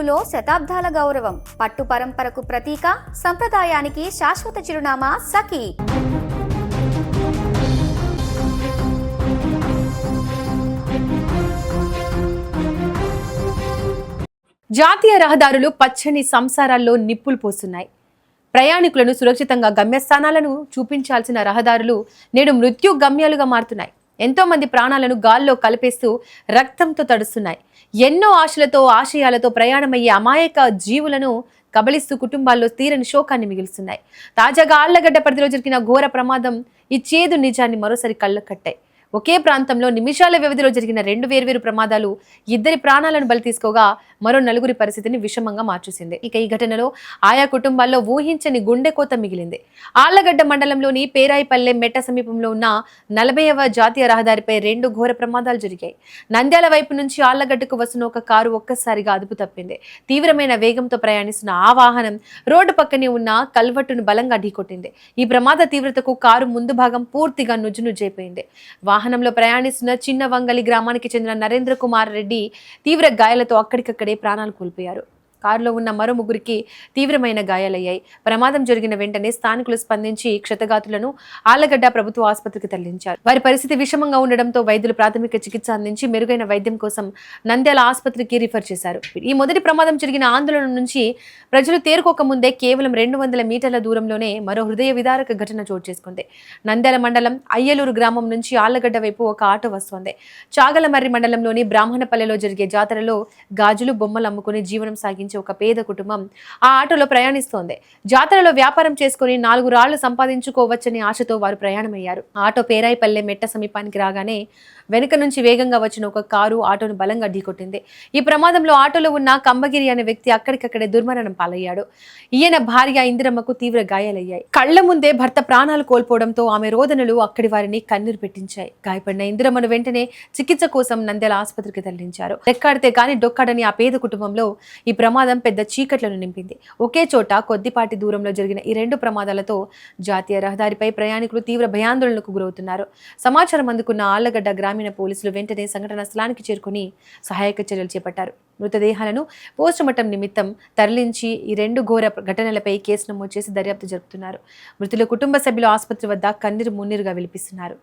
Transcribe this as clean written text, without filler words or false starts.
మనసులో శతాబ్దాల గౌరవం, పట్టు పరంపరకు ప్రతీక, సంప్రదాయానికి శాశ్వత చిరునామా సఖీ. జాతీయ రహదారులు పచ్చని సంసారాల్లో నిప్పులు పోస్తున్నాయి. ప్రయాణికులను సురక్షితంగా గమ్యస్థానాలను చూపించాల్సిన రహదారులు నేడు మృత్యు గమ్యాలుగా మారుతున్నాయి. ఎంతో మంది ప్రాణాలను గాల్లో కలిపేస్తూ రక్తంతో తడుస్తున్నాయి. ఎన్నో ఆశలతో ఆశయాలతో ప్రయాణమయ్యే అమాయక జీవులను కబలిస్తూ కుటుంబాల్లో తీరని శోకాన్ని మిగులుస్తున్నాయి. తాజాగా ఆళ్లగడ్డ పరిధిలో జరిగిన ఘోర ప్రమాదం ఈ చేదు నిజాన్ని మరోసారి కళ్ళకు కట్టాయి. ఒకే ప్రాంతంలో నిమిషాల వ్యవధిలో జరిగిన రెండు వేర్వేరు ప్రమాదాలు ఇద్దరి ప్రాణాలను బలి తీసుకోగా మరో నలుగురి పరిస్థితిని విషమంగా మార్చేసింది. ఇక ఈ ఘటనలో ఆయా కుటుంబాల్లో ఊహించని గుండెకోత మిగిలింది. ఆళ్లగడ్డ మండలంలోని పేరాయిపల్లె మెట్ట సమీపంలో ఉన్న 40వ జాతీయ రహదారిపై రెండు ఘోర ప్రమాదాలు జరిగాయి. నంద్యాల వైపు నుంచి ఆళ్లగడ్డకు వస్తున్న ఒక కారు ఒక్కసారిగా అదుపు తప్పింది. తీవ్రమైన వేగంతో ప్రయాణిస్తున్న ఆ వాహనం రోడ్డు పక్కనే ఉన్న కల్వట్టును బలంగా ఢీకొట్టింది. ఈ ప్రమాద తీవ్రతకు కారు ముందు భాగం పూర్తిగా నుజ్జునుజ్జైపోయింది. వాహనంలో ప్రయాణిస్తున్న చిన్న వంగలి గ్రామానికి చెందిన నరేంద్ర కుమార్ రెడ్డి తీవ్ర గాయాలతో అక్కడికక్కడే ప్రాణాలు కోల్పోయారు. కారులో ఉన్న మరో ముగ్గురికి తీవ్రమైన గాయాలయ్యాయి. ప్రమాదం జరిగిన వెంటనే స్థానికులు స్పందించి క్షతగాతులను ఆళ్లగడ్డ ప్రభుత్వ ఆసుపత్రికి తరలించారు. వారి పరిస్థితి విషమంగా ఉండడంతో వైద్యులు ప్రాథమిక చికిత్స అందించి మెరుగైన వైద్యం కోసం నంద్యాల ఆసుపత్రికి రిఫర్ చేశారు. ఈ మొదటి ప్రమాదం జరిగిన ఆందోళన నుంచి ప్రజలు తేరుకోక ముందే కేవలం 200 మీటర్ల దూరంలోనే మరో హృదయ విదారక ఘటన చోటు చేసుకుంది. నంద్యాల మండలం అయ్యలూరు గ్రామం నుంచి ఆళ్లగడ్డ వైపు ఒక ఆటో వస్తోంది. చాగలమర్రి మండలంలోని బ్రాహ్మణపల్లెలో జరిగే జాతరలో గాజులు బొమ్మలు అమ్ముకుని జీవనం సాగించి ఒక పేద కుటుంబం ఆ ఆటోలో ప్రయాణిస్తోంది. జాతరలో వ్యాపారం చేసుకుని 4 రాళ్లు సంపాదించుకోవచ్చని ఆశతో వారు ప్రయాణమయ్యారు. ఆటో పేరాయిపల్లె మెట్ట సమీపానికి రాగానే వెనుక నుంచి వేగంగా వచ్చిన ఒక కారు ఆటోను బలంగా ఢీకొట్టింది. ఈ ప్రమాదంలో ఆటోలో ఉన్న కంబగిరి అనే వ్యక్తి అక్కడికక్కడే దుర్మరణం పాలయ్యాడు. ఈయన భార్య ఇందిరమ్మకు తీవ్ర గాయాలయ్యాయి. కళ్ల ముందే భర్త ప్రాణాలు కోల్పోవడంతో ఆమె రోదనలు అక్కడి వారిని కన్నీరు పెట్టించాయి. గాయపడిన ఇందిరమ్మను వెంటనే చికిత్స కోసం నంద్యాల ఆసుపత్రికి తరలించారు. రెక్కాడితే గాని డొక్కాడని ఆ పేద కుటుంబంలో ఈ ప్రమాదం పెద్ద చీకట్లను నింపింది. ఒకే చోట కొద్దిపాటి దూరంలో జరిగిన ఈ రెండు ప్రమాదాలతో జాతీయ రహదారిపై ప్రయాణికులు తీవ్ర భయాందోళనకు గురవుతున్నారు. సమాచారం అందుకున్న ఆళ్లగడ్డ గ్రామీణ పోలీసులు వెంటనే సంఘటన స్థలానికి చేరుకుని సహాయక చర్యలు చేపట్టారు. మృతదేహాలను పోస్టుమార్టం నిమిత్తం తరలించి ఈ రెండు ఘోర ఘటనలపై కేసు నమోదు చేసి దర్యాప్తు జరుపుతున్నారు. మృతుల కుటుంబ సభ్యులు ఆసుపత్రి వద్ద కన్నీరు మున్నీరుగా విలిపిస్తున్నారు.